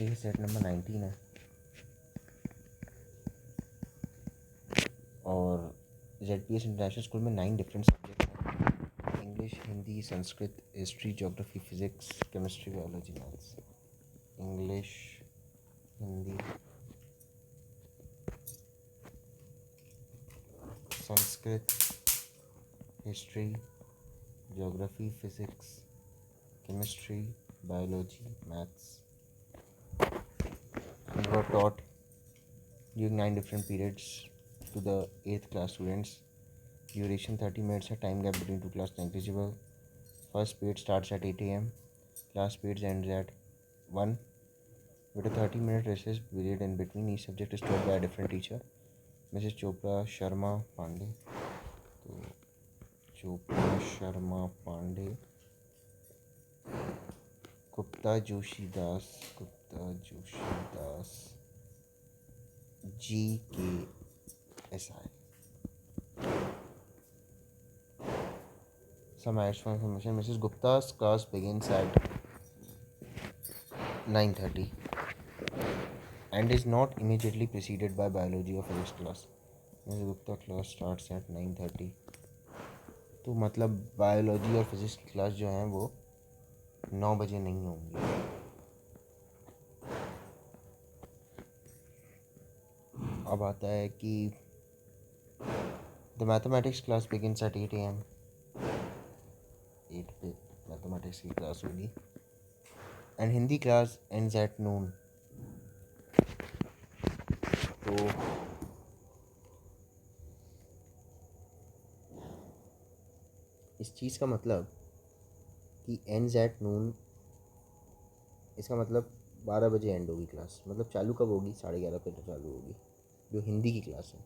ये set number 19 है और ZPS इंटरनेशनल स्कूल में 9 डिफरेंट सब्जेक्ट हैं। English, Hindi, Sanskrit, history, geography, physics, chemistry, biology, maths. English, Hindi, Sanskrit, history, geography, physics, chemistry, biology, maths. We were taught during 9 different periods to the 8th class students. Duration 30 minutes है. Time gap between two class negligible. First period starts at 8 a.m. Class periods ends at 1 with a 30-minute recess period in between. Each subject is taught by a different teacher. Mrs. Chopra, Sharma, Pandey. तो चोपड़ा, शर्मा, पांडे, गुप्ता, जोशी दास, GKSI. Some additional information. Mrs. Gupta's class begins at 9:30 and is not immediately preceded by biology or physics class. Mrs. Gupta class starts at 9:30. तो मतलब biology और physics की class जो हैं वो 9 बजे नहीं होंगी. अब आता है कि the mathematics class begins at 8 a.m. 8 पे मैथमेटिक्स की क्लास होगी and Hindi class ends at noon. तो इस चीज़ का मतलब कि एंड्स एट नून, इसका मतलब 12 बजे एंड होगी क्लास. मतलब चालू कब होगी? 11:30 पे चालू होगी जो हिंदी की क्लास है.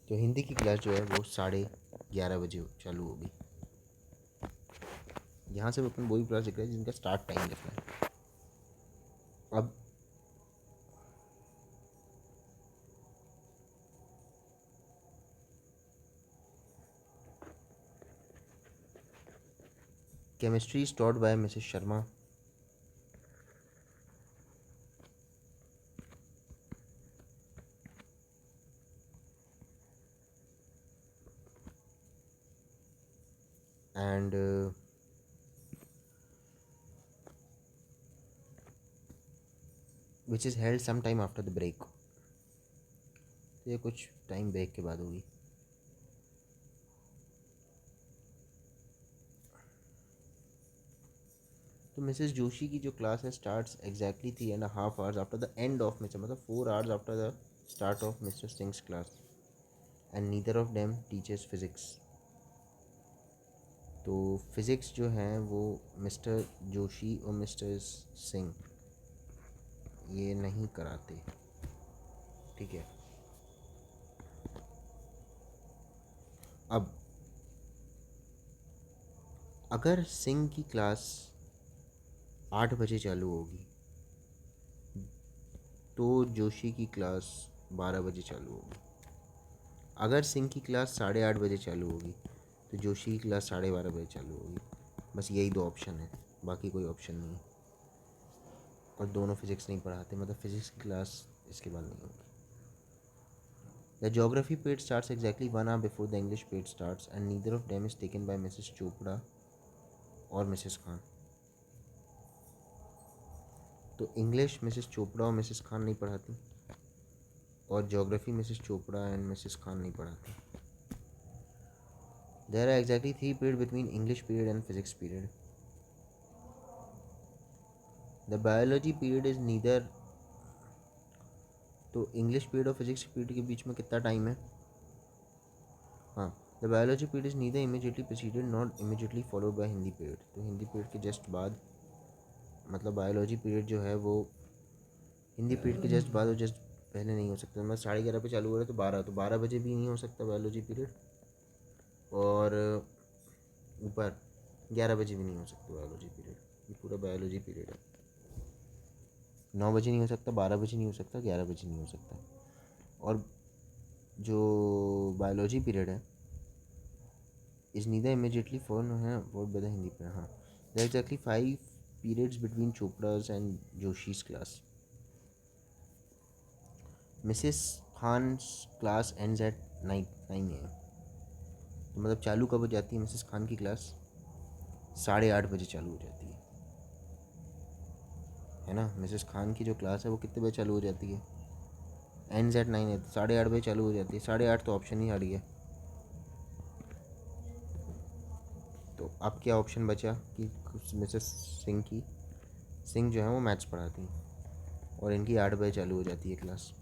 तो हिंदी की क्लास जो है वो 11:30 बजे चालू होगी. यहाँ से अपन वही क्लास लिख रहे हैं जिनका स्टार्ट टाइम लिखना है. अब chemistry is taught by Mrs Sharma. and which is held some time after the break. तो ये कुछ टाइम ब्रेक के बाद होगी. तो मिसेस जोशी की जो क्लास है starts exactly 3.5 hours after the end of मतलब 4 hours after the start of mister sings class and neither of them teachers physics. तो फिज़िक्स जो हैं वो मिस्टर जोशी और मिस्टर सिंह ये नहीं कराते. ठीक है. अब अगर सिंह की क्लास 8 बजे चालू होगी तो जोशी की क्लास 12 बजे चालू होगी. अगर सिंह की क्लास 8:30 बजे चालू होगी तो जोशी की क्लास 12:30 बजे चालू होगी. बस यही 2 ऑप्शन है, बाकी कोई ऑप्शन नहीं है. और दोनों फिज़िक्स नहीं पढ़ाते, मतलब फिज़िक्स की क्लास इसके बाद नहीं होगी. The geography period starts exactly 1 hour before the English period starts and neither of them is taken by Mrs. Chopra or Mrs. Khan. तो इंग्लिश मिसेस चोपड़ा और मिसेस खान नहीं पढ़ाती और geography Mrs Chopra and Mrs Khan नहीं पढ़ाती. There are exactly 3 periods between English period and physics period. The biology period is neither. तो English period और physics period के बीच में कितना टाइम है? हाँ. The biology period is neither immediately preceded not immediately followed bye Hindi period. तो Hindi period के जस्ट बाद, मतलब बायोलॉजी पीरियड जो है वो हिंदी पीरियड के जस्ट बाद और जस्ट पहले नहीं हो सकता. मतलब 11:30 पे चालू हो रहा है तो 12 बजे भी नहीं हो सकता बायोलॉजी पीरियड और ऊपर 11 बजे भी नहीं हो सकता बायोलॉजी पीरियड. ये पूरा बायोलॉजी पीरियड है. 9 बजे नहीं हो सकता, 12 बजे नहीं हो सकता, 11 बजे नहीं हो सकता. और जो बायोलॉजी पीरियड है इज़ नीदर इमीडिएटली फॉलोड है followed by the Hindi period. हाँ, there exactly 5 periods between Chopra's and Joshi's class. Mrs. Khan's class ends at 9 a.m. तो मतलब चालू कब हो जाती है मिसेस खान की क्लास? 8:30 बजे चालू हो जाती है ना. मिसेस खान की जो क्लास है वो कितने बजे चालू हो जाती है? एंड्स एट 9 है, तो 8:30 बजे चालू हो जाती है. 8:30 तो ऑप्शन ही आ रही है. तो अब क्या ऑप्शन बचा कि मिसेस सिंह जो है वो मैथ्स पढ़ाती हैं और इनकी 8 बजे चालू हो जाती है क्लास,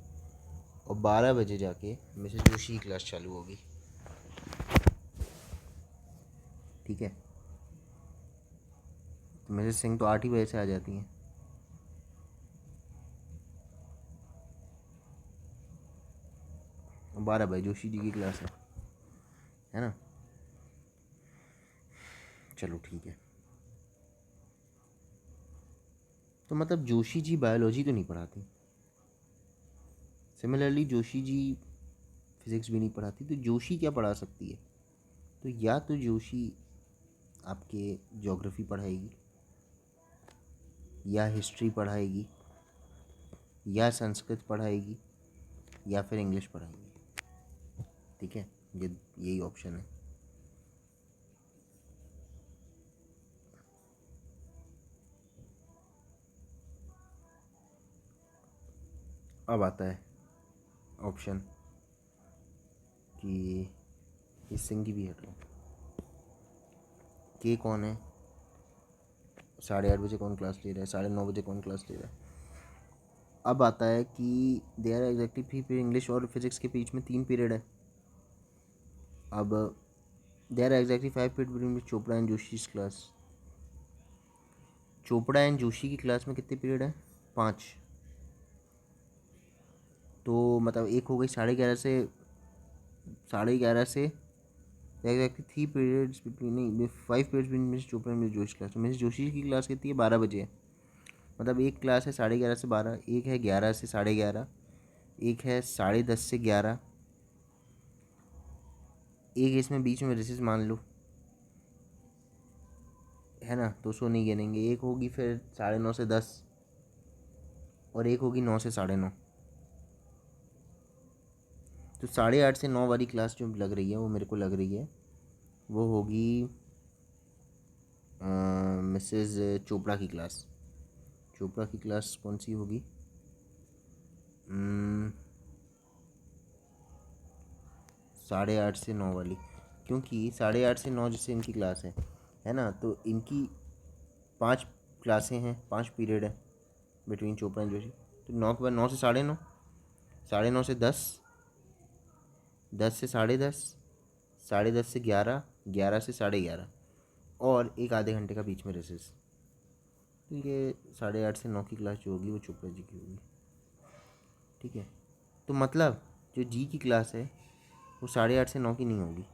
और 12 बजे जाके मिसेस जोशी की क्लास चालू होगी. ठीक है, तो मिसेस सिंह तो 8 ही बजे से आ जाती हैं. और 12 बजे जोशी जी की क्लास है ना. चलो ठीक है. तो मतलब जोशी जी बायोलॉजी तो नहीं पढ़ाती. सिमिलरली जोशी जी फिज़िक्स भी नहीं पढ़ाती. तो जोशी क्या पढ़ा सकती है? तो या तो जोशी आपके ज्योग्राफी पढ़ाएगी, या हिस्ट्री पढ़ाएगी, या संस्कृत पढ़ाएगी, या फिर इंग्लिश पढ़ाएगी. ठीक है, ये यही ऑप्शन है. अब आता है ऑप्शन कि इस सिंह की भी हट लो. के कौन है? 8:30 बजे कौन क्लास ले रहा है? 9:30 बजे कौन क्लास ले रहा है? अब आता है कि देयर एग्जैक्टली 3 पीरियड इंग्लिश और फिजिक्स के बीच में 3 पीरियड है. अब there exactly 5 period between Chopra and Joshi class. Chopra and Joshi की क्लास में कितने पीरियड है? 5. तो मतलब एक हो गई 11:30 से एग्जैक्टली 3 पीरियड्स बिटवीन, नहीं 5 periods between miss Chopra and Joshi class. तो मिस जोशी की क्लास कितनी है? 12 बजे है. मतलब एक क्लास है 11:30 से 12, एक है 11 से 11:30, एक है 10:30 से 11, एक इसमें बीच में रिसेस मान लो, है ना, तो उसको नहीं गिनेंगे. एक होगी फिर 9:30 से 10, और एक होगी 9 से 9:30. तो 8:30 से 9 वाली क्लास जो लग रही है वो मेरे को लग रही है वो होगी मिसेस चोपड़ा की क्लास. चोपड़ा की क्लास कौन सी होगी? 8:30 से 9 वाली, क्योंकि 8:30 से 9 जैसे इनकी क्लास है ना, तो इनकी 5 क्लासें हैं, 5 पीरियड है बिटवीन चोपड़ा एंड जोशी. तो 9 के बाद 9 से 9:30, 9:30 से 10, 10 से 10:30, 10:30 से 11, 11 से 11:30, और एक आधे घंटे का बीच में रेसेस. तो ये 8:30 से 9 की क्लास जो होगी वो चोपड़ा जी की होगी. ठीक है, तो मतलब जो जी की क्लास है वो 8:30 से 9 की नहीं होगी,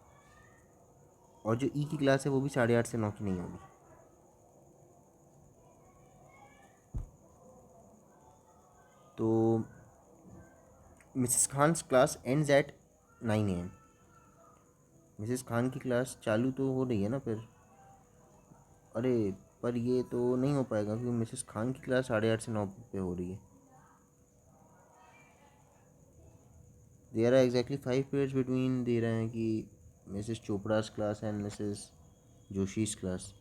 और जो ई की क्लास है वो भी 8:30 से 9 की नहीं होगी. तो Mrs Khans class ends at 9 a.m. Mrs Khan की क्लास चालू तो हो रही है ना फिर. अरे, पर ये तो नहीं हो पाएगा क्योंकि मिसेस खान की क्लास 8:30 से 9 पे हो रही है. There are exactly 5 periods between, दे रहे हैं कि मिसेस चोपड़ाज क्लास एंड मिसेस जोशीज क्लास.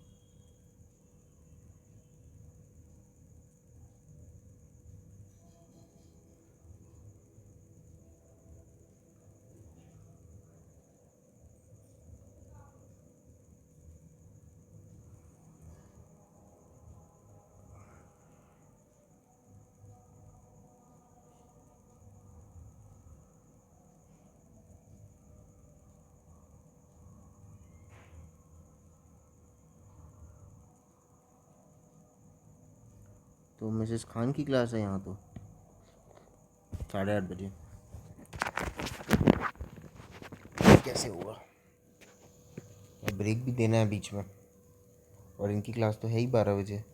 तो मिसेस खान की क्लास है यहाँ तो 8:30 बजे. कैसे होगा? ब्रेक भी देना है बीच में, और इनकी क्लास तो है ही 12 बजे.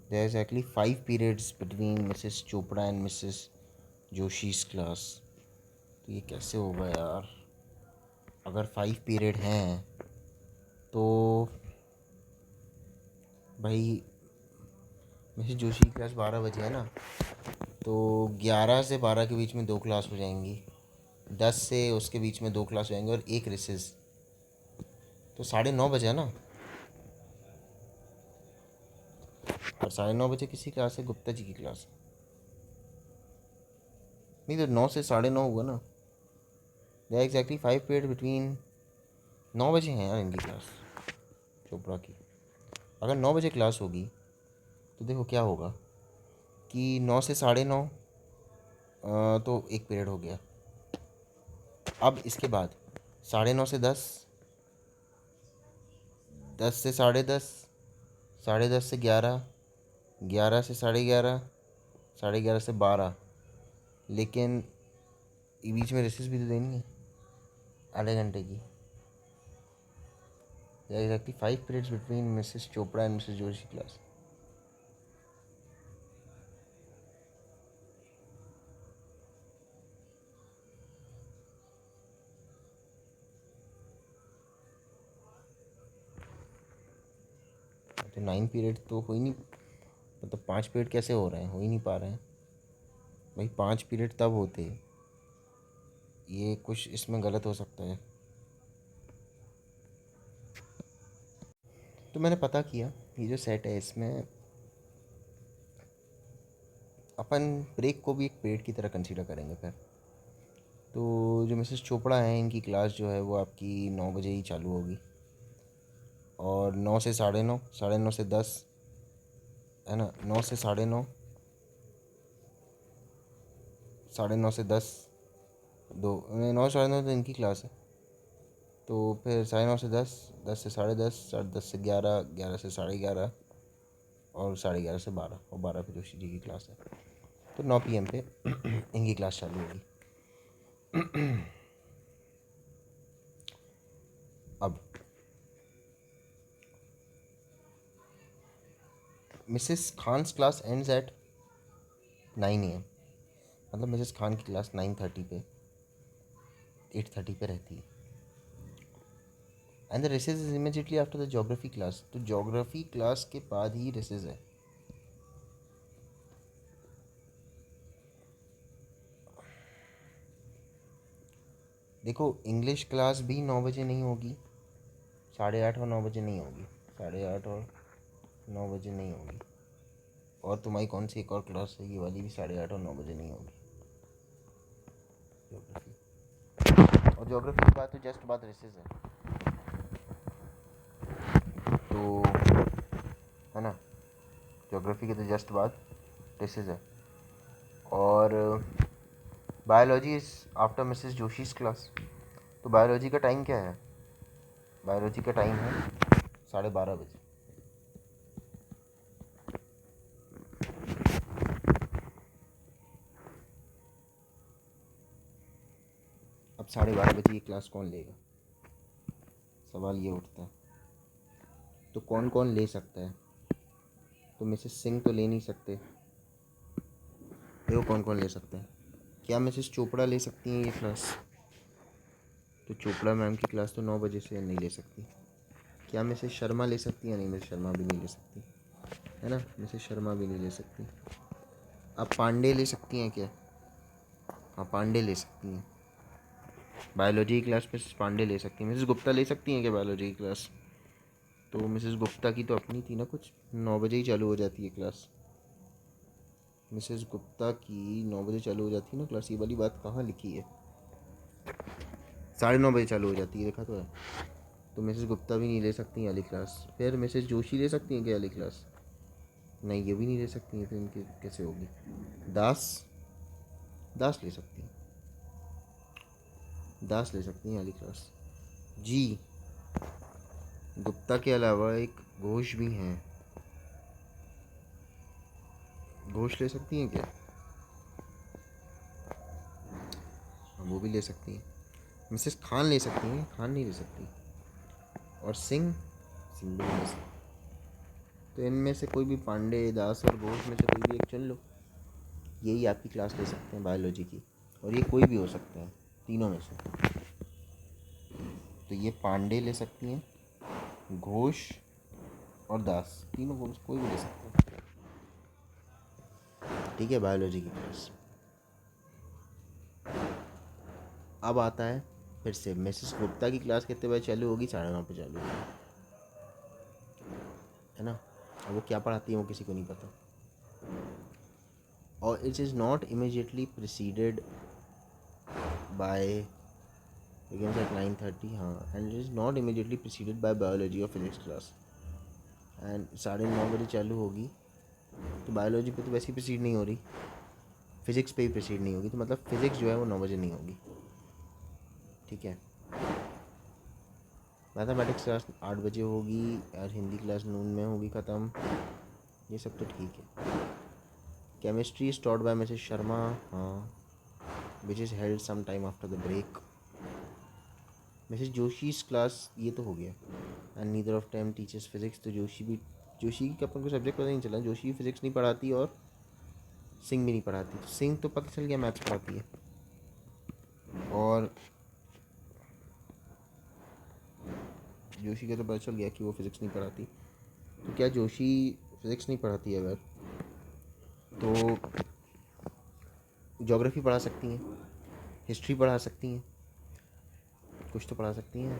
There are actually 5 periods between Mrs Chopra and Mrs जोशी's क्लास। तो ये कैसे होगा यार? अगर 5 पीरियड हैं तो भाई मिसेस जोशी की क्लास 12 बजे है ना, तो 11 से 12 के बीच में 2 क्लास हो जाएंगी, 10 से उसके बीच में 2 क्लास हो जाएंगे और एक रिसेस, तो 9:30 बजे है ना। और 9:30 किसी क्लास है? गुप्ता जी की क्लास है। नहीं तो 9 से 9:30 हुआ ना। दे एग्जैक्टली 5 पीरियड बिटवीन। 9 बजे हैं यार इनकी क्लास, चोपड़ा की। अगर 9 बजे क्लास होगी तो देखो क्या होगा कि 9 से 9:30 तो एक पीरियड हो गया। अब इसके बाद 9:30 से 10, 10 से 10:30, 10:30 से 11, 11 से 11:30, 11:30 से 12। लेकिन ये बीच में रेसिस भी तो देनी है आधे घंटे की। Exactly 5 periods between Mrs Chopra and Mrs Joshi class. तो 9 पीरियड तो हो ही नहीं, मतलब 5 पीरियड कैसे हो रहे हैं? हो ही नहीं पा रहे हैं भाई। 5 पीरियड तब होते, ये कुछ इसमें गलत हो सकता है। तो मैंने पता किया, ये जो सेट है इसमें अपन ब्रेक को भी एक पीरियड की तरह कंसीडर करेंगे फिर। तो जो मिसेस चोपड़ा हैं इनकी क्लास जो है वो आपकी 9 बजे ही चालू होगी, और 9 से 9:30, 9:30 से 10, है ना, 9 से 9:30, 9:30 से 10, 2, 9 से 9:30 तो इनकी क्लास है। तो फिर 9:30 से 10, 10 से 10:30, 10:30 से 11, 11 से 11:30, और 11:30 से 12, और 12 पे जोशी जी की क्लास है। तो 9 PM पे इनकी क्लास चालू होगी। अब Mrs Khans class ends at 9 AM, मतलब मिसेस खान की क्लास 9:30 पे, 8:30 पे रहती है। And the recess is immediately after the geography class. तो ज्योग्राफी क्लास के बाद ही रेसेस है। देखो इंग्लिश क्लास भी 9 बजे नहीं होगी, 8:30 और 9 बजे नहीं होगी, 8:30 और 9 बजे नहीं होगी। और तुम्हारी कौन सी एक और क्लास है, ये वाली भी 8:30 और 9 बजे नहीं होगी, ज्योग्राफी। और ज्योग्राफी के बाद तो जस्ट बाद रेसेस है, तो है ना, ज्योग्राफी के तो जस्ट बाद रेसेस है। और बायोलॉजी इज आफ्टर मिसेस जोशी's क्लास। तो बायोलॉजी का टाइम क्या है? बायोलॉजी का टाइम है 12:30 बजे। अब 12:30 बजे ये क्लास कौन लेगा, सवाल ये उठता है। तो कौन कौन ले सकता है? तो मिसेस सिंह तो ले नहीं सकते। देखो कौन कौन ले सकते हैं। क्या मिसेस चोपड़ा ले सकती हैं ये क्लास? तो चोपड़ा मैम की क्लास तो 9 बजे से नहीं ले सकती। क्या मिसेस शर्मा ले सकती हैं? नहीं, मिसेस शर्मा भी नहीं ले सकती, है ना, मिसेस शर्मा भी नहीं ले सकती। अब पांडे ले सकती हैं क्या? हाँ पांडे ले सकती हैं, बायोलॉजी की क्लास मिसेस पांडे ले सकती हैं। मिसेस गुप्ता ले सकती हैं क्या बायोलॉजी की क्लास? तो मिसेस गुप्ता की तो अपनी थी ना, कुछ 9 बजे ही चालू हो जाती है क्लास। मिसेस गुप्ता की 9 बजे चालू हो जाती है ना क्लास, ये वाली बात कहाँ लिखी है? 9:30 बजे चालू हो जाती है, देखा तो है। तो मिसेस गुप्ता भी नहीं ले सकती हैं वाली क्लास। फिर मिसेस जोशी ले सकती हैं क्या वाली क्लास? नहीं, ये भी नहीं ले सकती हैं, फिर इनकी कैसे होगी? दास, दास ले सकती हैं, दास ले सकती हैं वाली क्लास। जी, गुप्ता के अलावा एक घोष भी हैं, घोष ले सकती हैं क्या? हाँ, वो भी ले सकती हैं। मिसेस खान ले सकती हैं, खान नहीं ले सकती। और सिंह, सिंह भी नहीं ले सकती। तो इनमें से कोई भी पांडे, दास और घोष में से कोई भी एक चुन लो, यही आपकी क्लास ले सकते हैं बायोलॉजी की, और ये कोई भी हो सकते हैं तीनों में से। तो ये पांडे ले सकती हैं, घोष और दास, तीनों को कोई भी ले सकते हैं। ठीक है, बायोलॉजी की क्लास। अब आता है फिर से मिसेस गुप्ता की क्लास कितने बजे चालू होगी? 9:30 पे चालू होगी, है ना। अब वो क्या पढ़ाती है वो किसी को नहीं पता। और it is not immediately preceded by begins at 9:30, हाँ, and it is not immediately preceded by biology और फिजिक्स क्लास। एंड 9:30 चालू होगी, तो बायोलॉजी पे तो वैसे ही प्रोसीड नहीं हो रही, फिज़िक्स पे ही प्रोसीड नहीं होगी, तो मतलब फिज़िक्स जो है वो 9 बजे नहीं होगी। ठीक है, मैथमेटिक्स क्लास 8 बजे होगी, और हिंदी क्लास नून में होगी ख़त्म, ये सब तो ठीक है। Chemistry is taught by Mrs Sharma, हाँ, which is held some time after the break. Mrs जोशी's क्लास, ये तो हो गया। And neither of time teachers physics, तो जोशी का अपन को सब्जेक्ट पता नहीं चला। जोशी फिजिक्स नहीं पढ़ाती और सिंह भी नहीं पढ़ाती। तो सिंह तो पता चल गया मैथ्स पढ़ाती है, और जोशी का तो पता चल गया कि वो फिज़िक्स नहीं पढ़ाती। तो क्या जोशी फिज़िक्स नहीं पढ़ाती है अगर, तो ज्योग्राफी पढ़ा सकती हैं, हिस्ट्री पढ़ा सकती हैं, कुछ तो पढ़ा सकती हैं।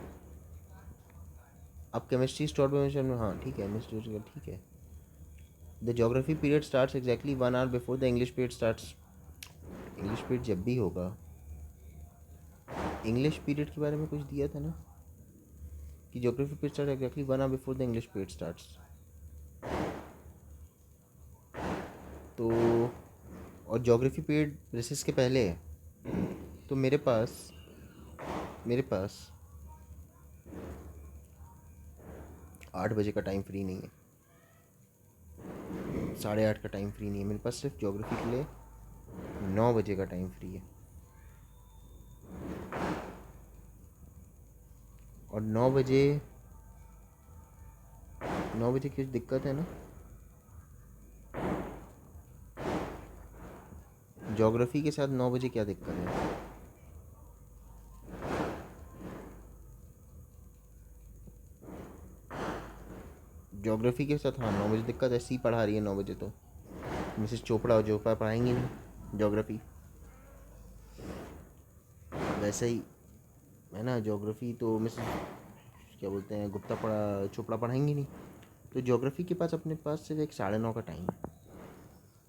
अब केमिस्ट्री स्टॉट में, हाँ ठीक है, केमिस्ट्री ठीक है। The geography period starts exactly 1 hour before the English period starts. English period जब भी होगा, इंग्लिश पीरियड के बारे में कुछ दिया था ना, कि geography period start exactly 1 hour before the English period starts. तो और ज्योग्राफी पीरियड रिसेस के पहले है, तो मेरे पास 8 बजे का टाइम फ्री नहीं है, 8:30 का टाइम फ्री नहीं है, मेरे पास सिर्फ ज्योग्राफी के लिए 9 बजे का टाइम फ्री है। और 9 बजे कुछ दिक्कत है ना? ज्योग्राफी के साथ 9 बजे क्या दिक्कत है? ज्योग्राफी के साथ हाँ 9 बजे दिक्कत है, सी पढ़ा रही है 9 बजे, तो मिसेस चोपड़ा पढ़ाएंगी नहीं ज्योग्राफी, वैसे ही है ना। ज्योग्राफी तो मिसेस क्या बोलते हैं चोपड़ा पढ़ाएंगी नहीं। तो ज्योग्राफी के पास अपने पास सिर्फ एक 9:30 का टाइम है।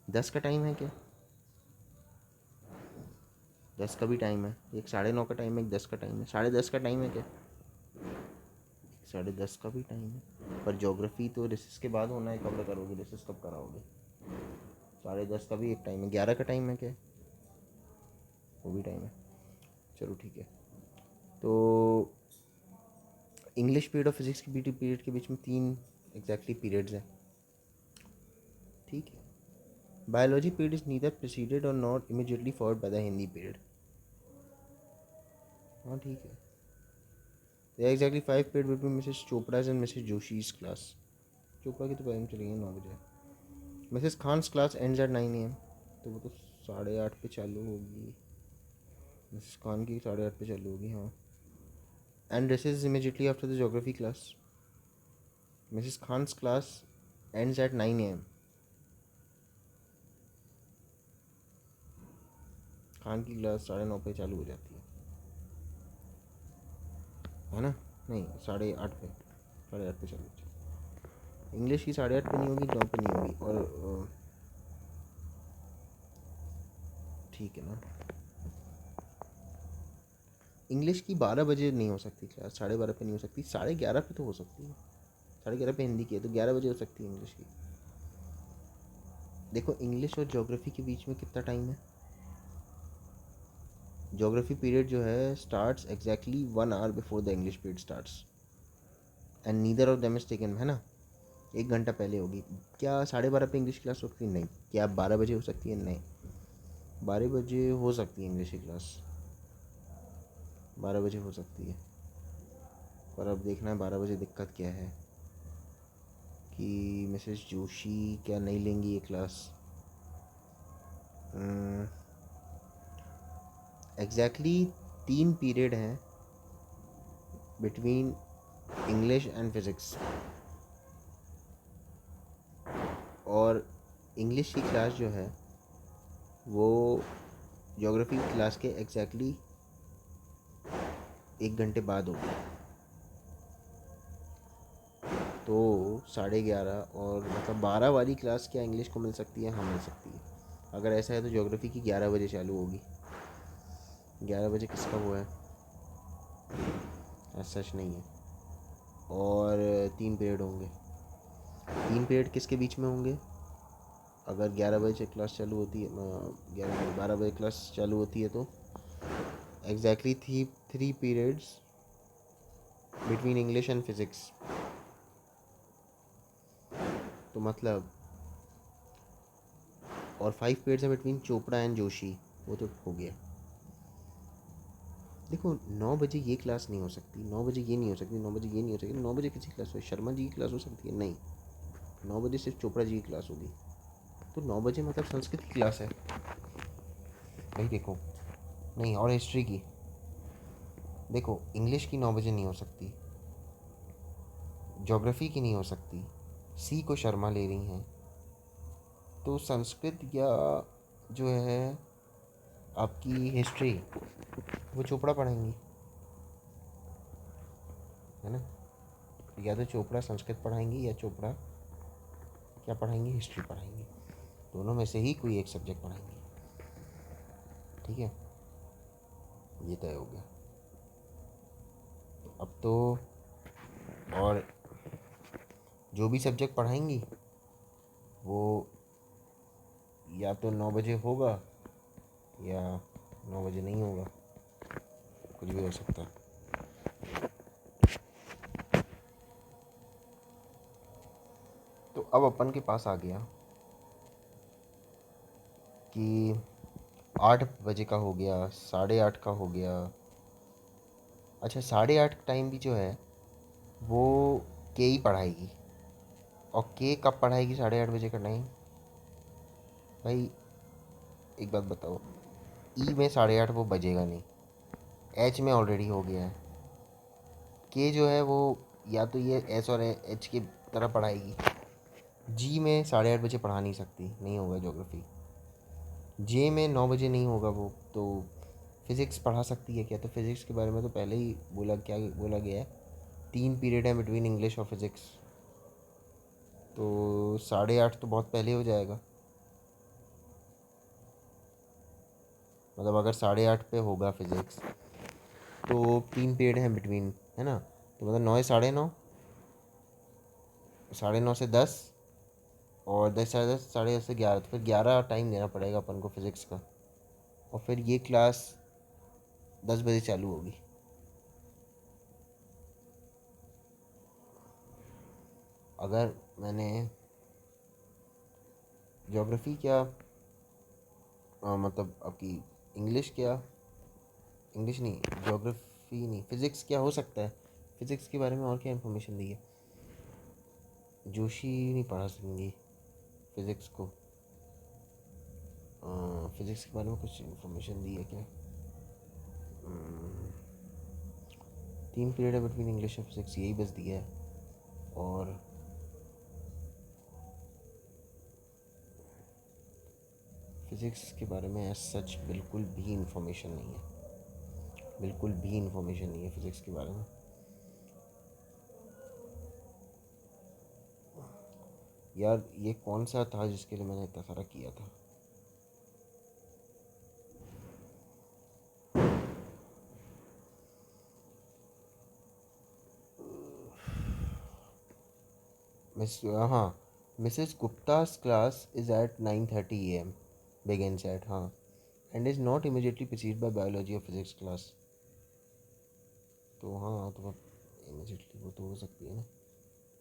10 का टाइम है क्या? 10 का भी टाइम है, एक 9:30 का टाइम है, एक 10 का टाइम है, 10:30 का टाइम है क्या? 10:30 का भी टाइम है। पर ज्योग्राफी तो रिसेस के बाद होना है, कब करोगे रिसेस, कब कराओगे? 10:30 का भी एक टाइम है, 11 का टाइम है क्या? वो भी टाइम है। चलो ठीक है। तो इंग्लिश पीरियड और फिजिक्स की बीटी पीरियड के बीच में 3 एग्जैक्टली पीरियड्स हैं। ठीक है। Biology period is neither preceded और not immediately followed by the Hindi period. हाँ ठीक है। There are exactly 5 period between Mrs चोपड़ाज एंड मिसेस जोशी's क्लास। चोपड़ा की तो टाइम चली गई 9 बजे। Mrs Khans class ends at 9 AM, तो वो तो 8:30 पे चालू होगी। मिसेस खान की 8:30 पे चालू होगी, हाँ। And recess immediately after the geography class. Mrs Khans class ends at 9 AM। Khan की क्लास 9:30 पे चालू हो जाती है ना। नहीं, 8:30 पे, 8:30 पे चालू होती है। इंग्लिश की 8:30 पे नहीं होगी, 9 पे नहीं होगी, और ठीक है ना। इंग्लिश की 12 बजे नहीं हो सकती क्लास, 12:30 पे नहीं हो सकती, 11:30 पे तो हो सकती है। 11:30 पे हिंदी की है, तो 11 बजे हो सकती है इंग्लिश की। देखो इंग्लिश और ज्योग्राफी के बीच में कितना टाइम है? ज्योग्राफी पीरियड जो है starts exactly 1 hour before the English period starts, and neither of them is taken, है ना। 1 घंटा पहले होगी। क्या 12:30 पे इंग्लिश क्लास हो सकती है? नहीं। क्या 12 बजे हो सकती है? नहीं। 12 बजे हो सकती है इंग्लिश की क्लास, 12 बजे हो सकती है। पर अब देखना है 12 बजे दिक्कत क्या है, कि मिसेस जोशी क्या नहीं लेंगी ये क्लास? एग्जैक्टली 3 पीरियड हैं बिटवीन इंग्लिश एंड फिज़िक्स, और इंग्लिश की क्लास जो है वो ज्योग्राफी की क्लास के एग्जैक्टली 1 घंटे बाद होगी। तो 11:30 और मतलब 12 वाली क्लास क्या इंग्लिश को मिल सकती है? हाँ मिल सकती है। अगर ऐसा है तो ज्योग्राफी की 11 बजे चालू होगी। 11 बजे किसका वो है? ऐसा सच नहीं है। और 3 पीरियड होंगे। 3 पीरियड किसके बीच में होंगे? अगर 11 बजे क्लास चालू होती है, 12 बजे क्लास चालू होती है, तो exactly 3 periods between English and physics. तो मतलब और 5 पीरियड्स है बिटवीन चोपड़ा एंड जोशी। वो तो हो गया। देखो 9 बजे ये क्लास नहीं हो सकती, 9 बजे ये नहीं हो सकती, 9 बजे ये नहीं हो सकती। 9 बजे किसी क्लास हो, शर्मा जी की क्लास हो सकती है? नहीं, 9 बजे सिर्फ चोपड़ा जी की क्लास होगी। तो 9 बजे मतलब संस्कृत की क्लास है भाई। देखो नहीं, और हिस्ट्री की देखो, इंग्लिश की 9 बजे नहीं हो सकती, ज्योग्राफी की नहीं हो सकती, सी को शर्मा ले रही हैं, तो संस्कृत या जो है आपकी हिस्ट्री वो चोपड़ा पढ़ाएंगी, है ना? या तो चोपड़ा संस्कृत पढ़ाएंगी या चोपड़ा क्या पढ़ाएंगी? हिस्ट्री पढ़ाएंगी। दोनों में से ही कोई एक सब्जेक्ट पढ़ाएंगी। ठीक है, ये तय हो गया। अब तो और जो भी सब्जेक्ट पढ़ाएंगी वो या तो 9 बजे होगा या 9 बजे नहीं होगा, कुछ भी हो सकता है। तो अब अपन के पास आ गया कि 8 बजे का हो गया, 8:30 का हो गया। अच्छा, 8:30 टाइम भी जो है वो के ही पढ़ाएगी। और के कब पढ़ाएगी 8:30 बजे का टाइम? भाई एक बात बताओ, ई में 8:30 वो बजेगा नहीं, एच में ऑलरेडी हो गया है। के जो है वो या तो ये एस और एच की तरह पढ़ाएगी। जी में 8:30 बजे पढ़ा नहीं सकती, नहीं होगा ज्योग्राफी। जे में 9 बजे नहीं होगा वो, तो फिज़िक्स पढ़ा सकती है क्या? तो फिज़िक्स के बारे में तो पहले ही क्या बोला गया है, 3 पीरियड है बिटवीन इंग्लिश और फिज़िक्स। तो 8:30 तो बहुत पहले हो जाएगा। मतलब अगर 8:30 पे होगा फिज़िक्स तो 3 पीरियड हैं बिटवीन, है ना? तो मतलब 9 से 9:30, 9:30 से 10, और 10 साढ़े 10, 10:30 से 11, तो फिर 11 टाइम देना पड़ेगा अपन को फिज़िक्स का। और फिर ये क्लास 10 बजे चालू होगी। अगर मैंने ज्योग्राफी क्या मतलब आपकी इंग्लिश क्या, इंग्लिश नहीं, ज्योग्राफी नहीं, फिज़िक्स क्या हो सकता है, फिज़िक्स के बारे में और क्या इन्फॉर्मेशन दी है? जोशी नहीं पढ़ा सकेंगी फिज़िक्स को। फिज़िक्स के बारे में कुछ इन्फॉर्मेशन दी है क्या? 3 पीरियड है बिटवीन इंग्लिश और फिज़िक्स, यही बस दिया है। और फिज़िक्स के बारे में एज सच बिल्कुल भी इंफॉर्मेशन नहीं है, बिल्कुल भी इंफॉर्मेशन नहीं है फिज़िक्स के बारे में। यार ये कौन सा था जिसके लिए मैंने इतना सारा किया था? मिस हाँ, मिसेस गुप्ता's class is at 9:30 AM, begins at, हाँ, and is not immediately precede by biology और फिज़िक्स क्लास। तो हाँ, तो इमीडिएटली वो तो हो सकती है ना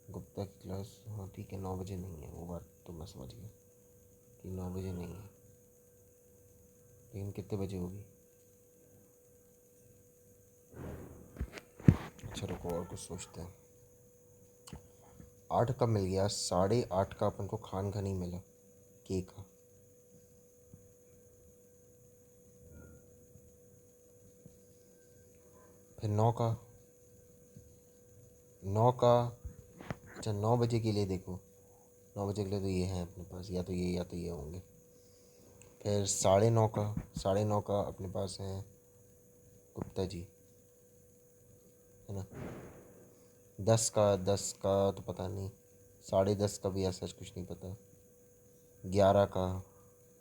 गुप्ता की क्लास। हाँ ठीक है, 9 बजे नहीं है, वो बात तो मैं समझ गया कि 9 बजे नहीं है, लेकिन कितने बजे होगी? अच्छा रुको और कुछ सोचते हैं। 8 का मिल गया, 8:30 का अपन को खान का नहीं मिला, के का। फिर 9 का, अच्छा 9 बजे के लिए देखो, 9 बजे के लिए तो ये है अपने पास, या तो ये होंगे। फिर 9:30 का, 9:30 का अपने पास है गुप्ता जी, है ना। 10 का तो पता नहीं, 10:30 का भी ऐसा कुछ नहीं पता, 11 का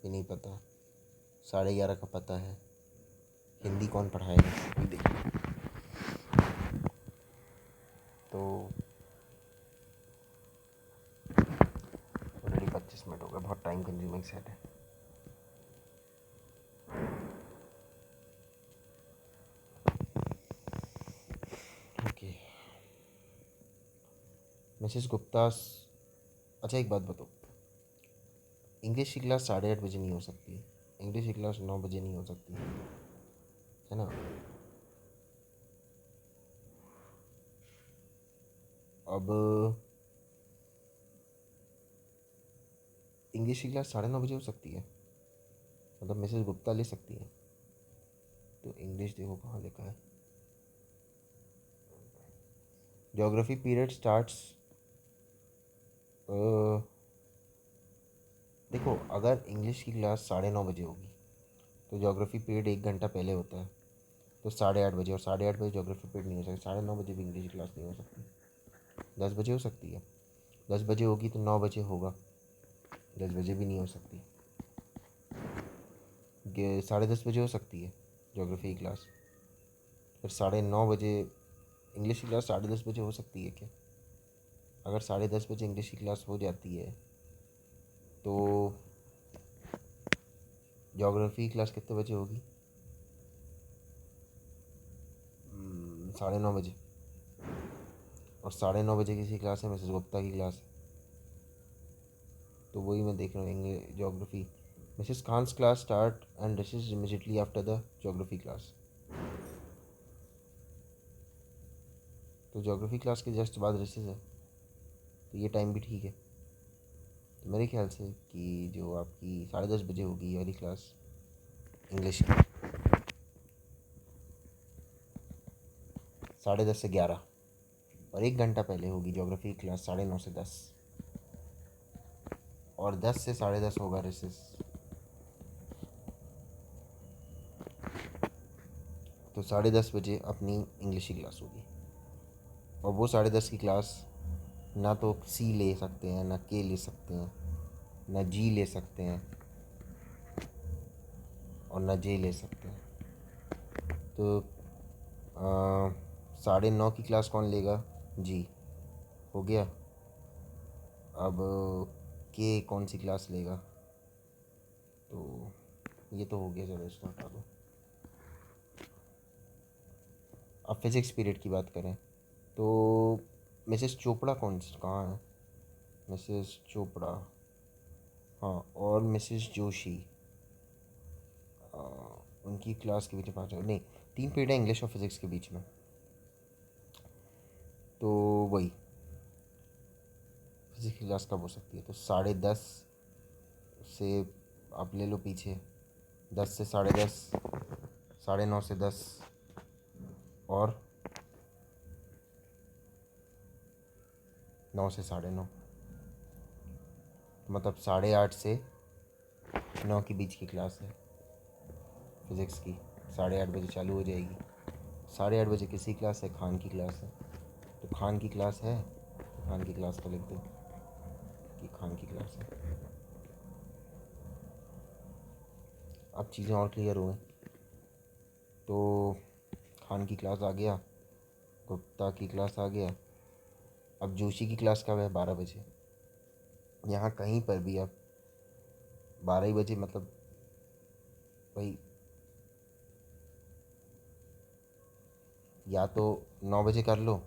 भी नहीं पता, 11:30 का पता है। हिंदी कौन पढ़ाएगा ये देखिए। तो ऑलरेडी 25 मिनट हो गए, बहुत टाइम कंज्यूमिंग सेट है। ओके मिसेस गुप्ता, अच्छा एक बात बताओ, इंग्लिश की क्लास 8:30 बजे नहीं हो सकती, इंग्लिश की क्लास 9 बजे नहीं हो सकती, है ना। अब इंग्लिश की क्लास 9:30 बजे हो सकती है, मतलब मिसेस गुप्ता ले सकती है। तो इंग्लिश देखो कहाँ लिखा है, ज्योग्राफी पीरियड स्टार्ट्स, देखो अगर इंग्लिश की क्लास 9:30 बजे होगी तो ज्योग्राफी पीरियड 1 घंटा पहले होता है, तो 8:30 बजे, और 8:30 बजे ज्योग्राफी पीरियड नहीं हो सकती, 9:30 बजे भी इंग्लिश की क्लास नहीं हो सकती। 10 बजे हो सकती है, 10 बजे होगी तो 9 बजे होगा, 10 बजे भी नहीं हो सकती, 10:30 बजे हो सकती है ज्योग्राफी की क्लास। फिर 9:30 बजे इंग्लिश की क्लास 10:30 बजे हो सकती है क्या? अगर 10:30 बजे इंग्लिश की क्लास हो जाती है तो ज्योग्राफी की क्लास कितने बजे होगी? 9:30 बजे, और 9:30 बजे किसी क्लास है, मिसेस गुप्ता की क्लास है, तो वही मैं देख रहा हूँ। English geography, Mrs Khans class start and recess immediately after the geography class, तो ज्योग्राफी क्लास के जस्ट बाद रिसेस है, तो ये टाइम भी ठीक है। तो मेरे ख्याल से कि जो आपकी 10:30 बजे होगी ये वाली क्लास इंग्लिश की, 10:30 से 11, और 1 घंटा पहले होगी ज्योग्राफी की क्लास 9:30 से 10, और 10 से 10:30 होगा रिसेस। तो 10:30 बजे अपनी इंग्लिश की क्लास होगी, और वो 10:30 की क्लास ना तो सी ले सकते हैं, ना के ले सकते हैं, ना जी ले सकते हैं, और ना जे ले सकते हैं। तो 9:30 की क्लास कौन लेगा? जी, हो गया। अब के कौन सी क्लास लेगा? तो ये तो हो गया, चलो इसको हटा दो। अब फिज़िक्स पीरियड की बात करें तो मिसेस चोपड़ा कहाँ है? मिसेस चोपड़ा, हाँ, और मिसेस जोशी, उनकी क्लास के बीच में 5 नहीं, 3 पीरियड है इंग्लिश और फिज़िक्स के बीच में, तो वही फिज़िक्स की क्लास कब हो सकती है? तो 10:30 से आप ले लो पीछे, 10 से 10:30, 9:30 से 10, और 9 से 9:30, मतलब 8:30 से 9 के बीच की क्लास है फिज़िक्स की, 8:30 बजे चालू हो जाएगी। 8:30 बजे किसी क्लास है? खान की क्लास है, तो खान की क्लास है, खान की क्लास का लिख दो कि खान की क्लास है। अब चीज़ें और क्लियर हो गई, तो खान की क्लास आ गया, गुप्ता की क्लास आ गया, अब जोशी की क्लास कब है? 12 बजे। यहाँ कहीं पर भी अब 12 ही बजे, मतलब भाई या तो 9 बजे कर लो,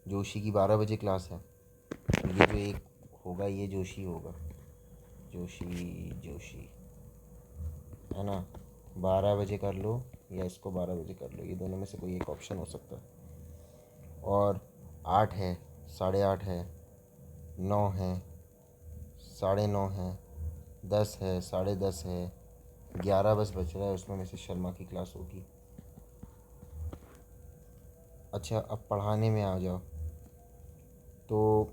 जोशी की 12 बजे क्लास है, तो ये जो एक होगा ये जोशी होगा, जोशी, जोशी, है ना। 12 बजे कर लो या इसको 12 बजे कर लो, ये दोनों में से कोई एक ऑप्शन हो सकता है। और 8 है, 8:30 है, 9 है, 9:30 है, 10 है, 10:30 है, 11 बस बच रहा है, उसमें मिसेस शर्मा की क्लास होगी। अच्छा, अब पढ़ाने में आ जाओ तो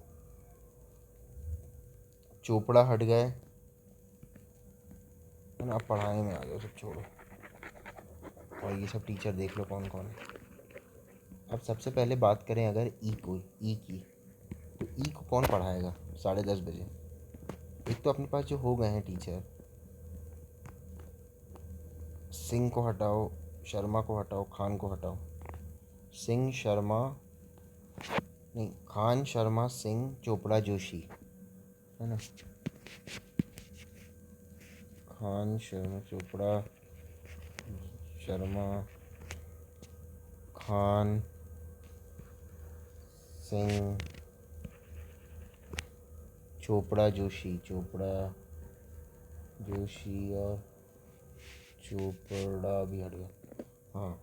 चोपड़ा हट गए है ना। अब पढ़ाने में आ जाओ, सब छोड़ो और ये सब टीचर देख लो कौन कौन है। अब सबसे पहले बात करें अगर ई की, तो ई को कौन पढ़ाएगा 10:30 बजे। एक तो अपने पास जो हो गए हैं टीचर, सिंह को हटाओ, शर्मा को हटाओ, खान को हटाओ। सिंह, शर्मा नहीं, खान, शर्मा, सिंह, चोपड़ा, जोशी, है ना। खान, शर्मा, चोपड़ा, शर्मा, खान, सिंह, चोपड़ा, जोशी, और चोपड़ा भी हट गया। हाँ,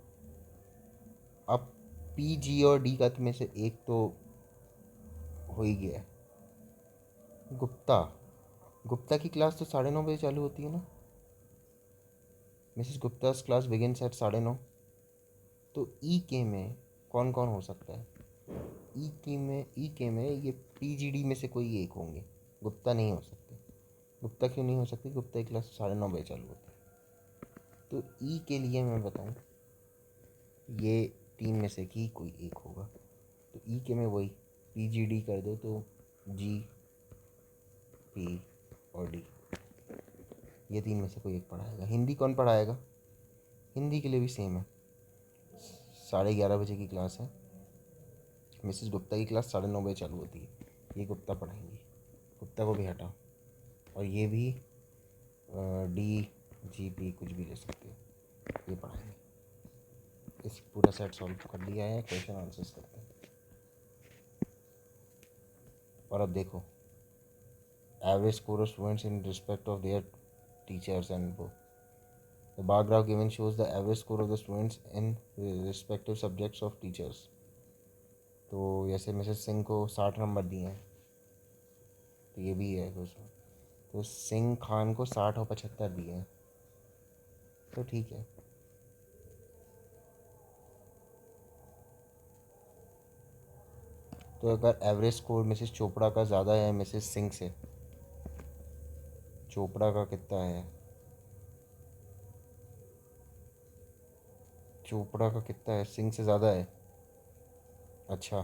अब पी, जी और डी का में से एक तो हो ही गया है। गुप्ता, गुप्ता की क्लास तो 9:30 बजे चालू होती है ना। मिसेस गुप्ता's क्लास बिगिन्स एट 9:30। तो ई के में कौन कौन हो सकता है। ई के में ये पी, जी, डी में से कोई एक होंगे। गुप्ता नहीं हो सकते। गुप्ता क्यों नहीं हो सकती, गुप्ता की क्लास 9:30 बजे चालू होती है। तो ई के लिए मैं बताऊं, ये तीन में से की कोई एक होगा। तो ई के में वही पी, जी, डी कर दो तो जी, पी और डी, ये तीन में से कोई एक पढ़ाएगा। हिंदी कौन पढ़ाएगा, हिंदी के लिए भी सेम है, 11:30 बजे की क्लास है। मिसेस गुप्ता की क्लास 9:30 बजे चालू होती है, ये गुप्ता पढ़ाएंगी। गुप्ता को भी हटाओ और ये भी डी, जी, पी कुछ भी ले सकते हो, ये पढ़ाएंगे। इस पूरा सेट सॉल्व कर लिया है, क्वेश्चन आंसर्स करते हैं। और अब देखो, average score of students in respect of their teachers and book. The bar graph given shows the average score of the students in respective subjects of teachers। तो जैसे मिसेस सिंह को 60 नंबर दिए हैं, तो ये भी है कुछ। तो सिंह खान को 60 और 75 दिए हैं, तो ठीक है। तो अगर एवरेज स्कोर मिसेस चोपड़ा का ज़्यादा है मिसेस सिंह से, चोपड़ा का कितना है, चोपड़ा का कितना है, सिंह से ज़्यादा है। अच्छा,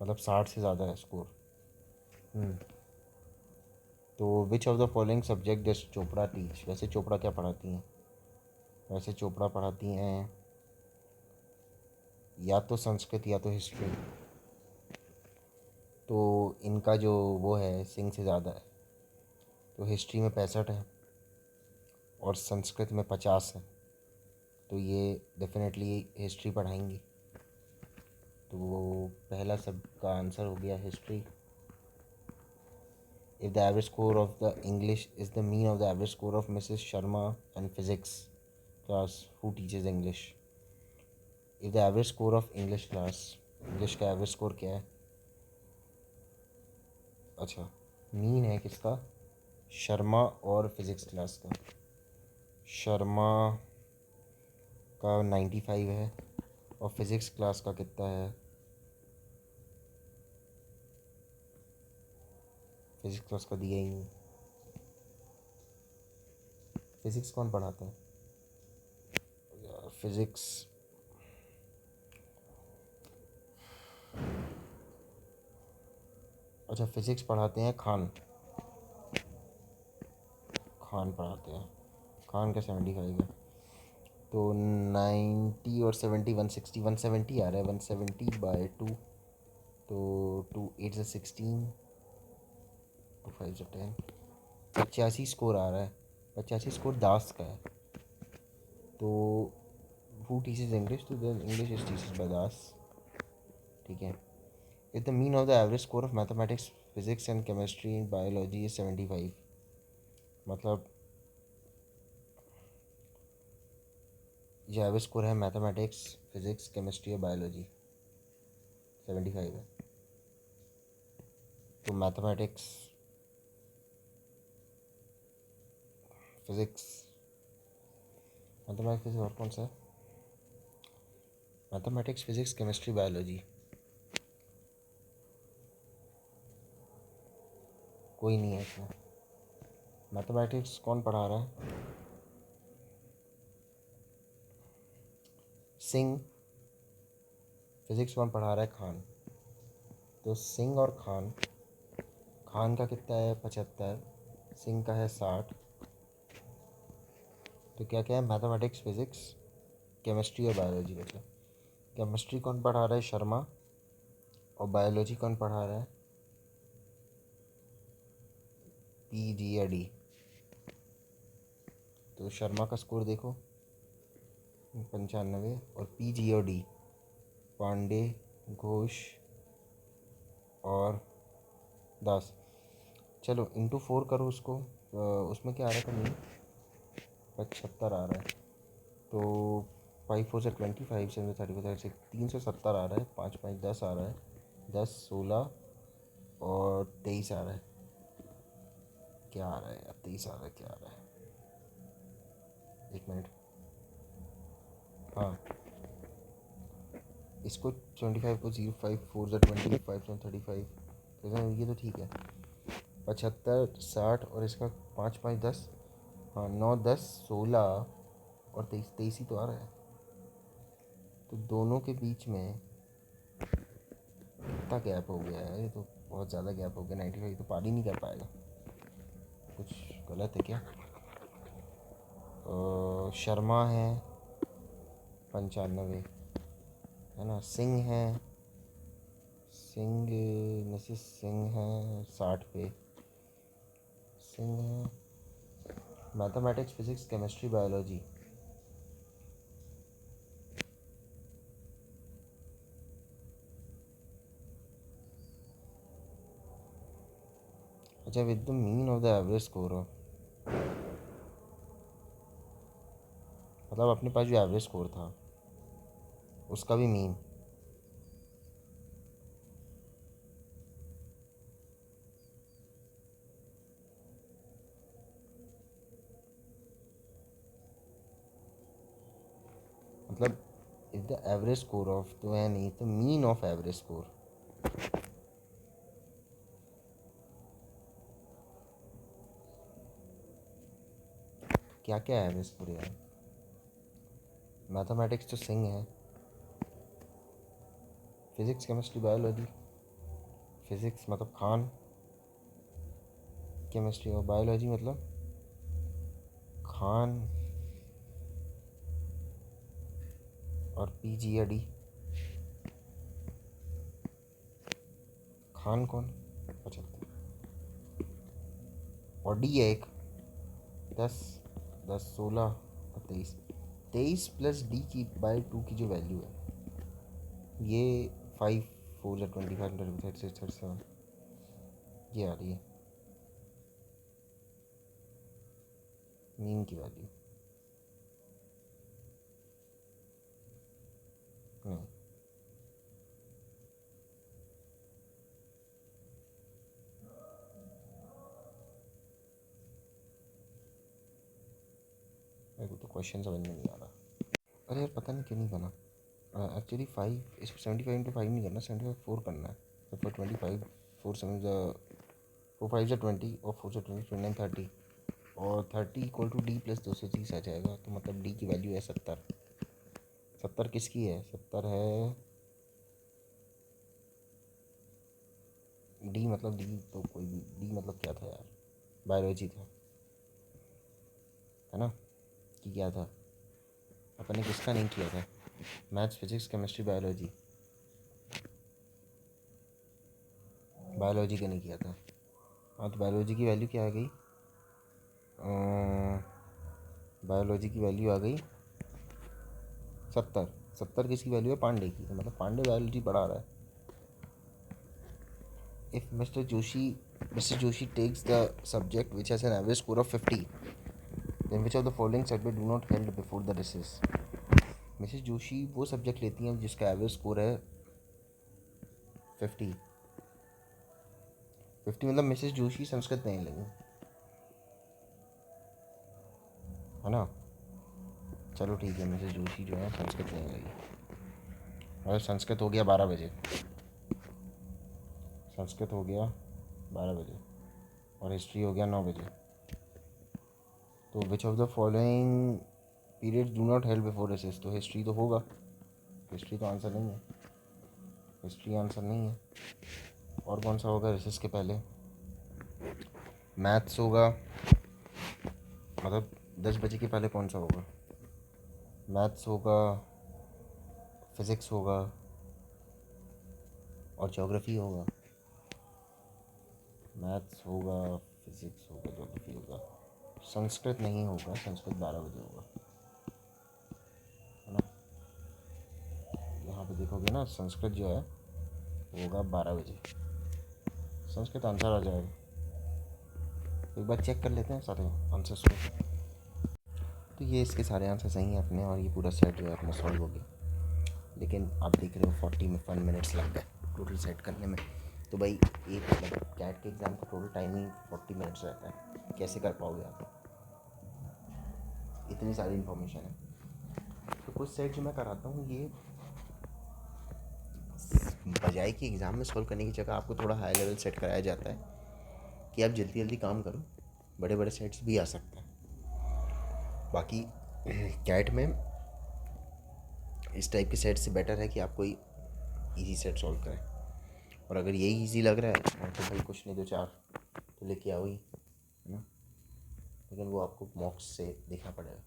मतलब 60 से ज़्यादा है स्कोर। तो which of the following subject does Chopra teach. वैसे चोपड़ा क्या पढ़ाती हैं, वैसे चोपड़ा पढ़ाती हैं या तो संस्कृत या तो हिस्ट्री। तो इनका जो वो है सिंह से ज़्यादा है, तो हिस्ट्री में 65 है और संस्कृत में 50 है, तो ये डेफिनेटली हिस्ट्री पढ़ाएंगी। तो वो पहला सब का आंसर हो गया history. If the average score of the English is the mean of the average score of Mrs. Sharma and physics class, who teaches English? If the average score of English class, English का average score क्या है। अच्छा, mean है किसका, शर्मा और physics class का। शर्मा का 95 है और फिज़िक्स क्लास का कितना है, फिज़िक्स क्लास का दिया ही नहीं। फिज़िक्स कौन पढ़ाता है यार, फिज़िक्स अच्छा, फिज़िक्स पढ़ाते हैं खान, खान पढ़ाते हैं। खान का 75 है, तो 90 और 70 160, 170 आ रहा है। 170/2, तो 2 8 से 16, 2 5 से 10, 85 स्कोर आ रहा है। 85 स्कोर दास का है। तो हु टीचेस इंग्लिश, तो the English is teaches by Das, ठीक है। If the mean of the average score of mathematics, physics and chemistry and biology is 75, मतलब जो एवरेज स्कोर है मैथमेटिक्स, फिजिक्स, केमिस्ट्री और बायोलॉजी 75 है। तो मैथमेटिक्स, फिज़िक्स, मैथमेटिक्स और कौन सा है? मैथमेटिक्स, फिज़िक्स, केमिस्ट्री, बायोलॉजी, कोई नहीं है इसमें। मैथमेटिक्स कौन पढ़ा रहा है? सिंह। फिज़िक्स कौन पढ़ा रहा है? खान। तो सिंह और खान, खान का कितना है? 75, सिंह का है 60। तो क्या क्या है? मैथमेटिक्स, फिज़िक्स, केमिस्ट्री और बायोलॉजी बचा। केमिस्ट्री कौन पढ़ा रहा है? शर्मा। और बायोलॉजी कौन पढ़ा रहा है? पी, जी या डी? तो शर्मा का स्कोर देखो 95, और पी, जी और डी पांडे, घोष और दास। चलो इंटू 4 करो उसको। उसमें क्या आ रहा था? नहीं, 75 आ रहा है। तो 5 4 से 25, 7 35 से 370 आ रहा है। 5 5 10 आ रहा है। 10 16 और 23 आ रहा है। क्या आ रहा है यार? 23 आ रहा है, क्या आ रहा है? एक मिनट। हाँ, इसको 25 को 0 5 4 से 20, 5 7 35, तो ये तो ठीक है। 75 60 और इसका 5 5 10, हाँ 9 10 16 और 23 23 ही तो आ रहा है। तो दोनों के बीच में कितना गैप हो गया है? ये तो बहुत ज़्यादा गैप हो गया। 95 तो पार ही नहीं कर पाएगा। कुछ गलत है क्या? शर्मा है 95, है ना? सिंह है, सिंह, मिसेस सिंह है 60 पे। सिंह है मैथमेटिक्स, फिज़िक्स, केमिस्ट्री, बायोलॉजी। अच्छा, with the mean of the average score, मतलब अपने पास जो एवरेज स्कोर था उसका भी मीन। मतलब if the average score of, तो है नहीं, तो मीन ऑफ एवरेज स्कोर। क्या क्या है एवरेज स्कोर यार? मैथमेटिक्स तो सिंह है, फिज़िक्स, केमिस्ट्री, बायोलॉजी। फिज़िक्स मतलब खान, केमिस्ट्री और बायोलॉजी मतलब खान और पी, जी या डी। खान कौन? 75 और डी है एक। 10 10 16 और 23। 23 प्लस डी की बाई 2 की जो वैल्यू है, ये 5 4 या 25 36 37, ये आ रही है मीन की वैल्यू। नहीं, मेरे को तो क्वेश्चन समझ में नहीं आ रहा। अरे यार पता नहीं क्यों नहीं बना। एक्चुअली 5, इसको 75 × 5 नहीं करना, 75 4 करना है। तो फॉर 25, 4 7 4 5 20, और 4 से 20 29 30, और 30 इक्वल टू डी प्लस 230 आ जाएगा। तो मतलब डी की वैल्यू है 70। 70 किसकी है? 70 है डी, मतलब डी तो कोई भी, डी मतलब क्या था यार? बायोलॉजी था, है ना? कि क्या था? अपन ने किसका नहीं किया था? Maths, physics, chemistry, biology. Biology का नहीं किया था। हाँ, तो बायोलॉजी की वैल्यू क्या आ गई? बायोलॉजी की वैल्यू आ गई 70। 70 किसकी वैल्यू है? पांडे की। तो मतलब पांडे बायोलॉजी पढ़ा रहा है। If mister Joshi takes the subject which has an average score of 50, then which of the following subject do not held before the recess? Mrs Joshi वो सब्जेक्ट लेती हैं जिसका एवरेज स्कोर है 50। 50 मतलब मिसेस जोशी संस्कृत नहीं लगी, है ना। चलो ठीक है, मिसेस जोशी जो है संस्कृत नहीं लगी। और संस्कृत हो गया 12 बजे, संस्कृत हो गया 12 बजे, और हिस्ट्री हो गया 9 बजे। तो which of the following periods do not help before recess, तो हिस्ट्री तो होगा, हिस्ट्री तो आंसर नहीं है, हिस्ट्री आंसर नहीं है। और कौन सा होगा रिसेस के पहले? मैथ्स होगा, मतलब 10 बजे के पहले कौन सा होगा? मैथ्स होगा, फिज़िक्स होगा, और ज्योग्राफी होगा। मैथ्स होगा, फिज़िक्स होगा, ज्योग्राफी होगा। संस्कृत नहीं होगा, संस्कृत 12 बजे होगा, है ना। यहाँ पे देखोगे ना, संस्कृत जो है वो होगा 12 बजे, संस्कृत आंसर आ जाएगा। एक बार चेक कर लेते हैं सारे आंसर्स को। तो ये इसके सारे आंसर सही हैं अपने, और ये पूरा सेट जो है अपना सॉल्व हो गया। लेकिन आप देख रहे हो 41 मिनट्स लग गए टोटल सेट करने में। तो भाई एक मतलब कैट के एग्ज़ाम का टोटल टाइमिंग 40 मिनट्स रहता है, कैसे कर पाओगे आप? इतनी सारी इन्फॉर्मेशन है। तो कुछ सेट जो मैं कराता हूँ, ये बजाय कि एग्ज़ाम में सॉल्व करने की जगह आपको थोड़ा हाई लेवल सेट कराया जाता है कि आप जल्दी जल्दी काम करो, बड़े बड़े सेट्स भी आ सकते हैं। बाकी कैट में इस टाइप के सेट से बेटर है कि आप कोई इजी सेट सॉल्व करें। और अगर यही इजी लग रहा है तो भाई कुछ नहीं तो 4 तो लेके आओ ही, है ना। लेकिन वो आपको मॉक्स से देखना पड़ेगा।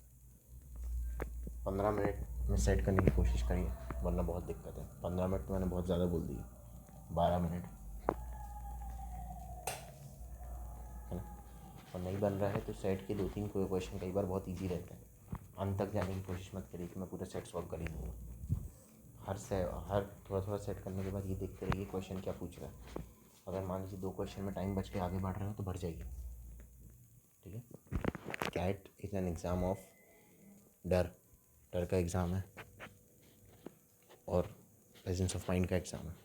15 मिनट में सेट करने की कोशिश करिए, वरना बहुत दिक्कत है। 15 मिनट तो मैंने बहुत ज़्यादा बोल दी, 12 मिनट, है ना। और नहीं बन रहा है तो सेट के 2-3 क्वेश्चन कई बार बहुत ईजी रहते हैं। अंत तक जाने की कोशिश मत करिए कि मैं पूरा सेट सॉल्व कर ही दूँगा। हर थोड़ा थोड़ा सेट करने के बाद ये देखते रहिए क्वेश्चन क्या पूछ रहा है। अगर मान लीजिए 2 क्वेश्चन में टाइम बच के आगे बढ़ रहे हो तो बढ़ जाइए, ठीक है। CAT is an exam of डर, डर का एग्ज़ाम है, और प्रेजेंस ऑफ माइंड का एग्ज़ाम है।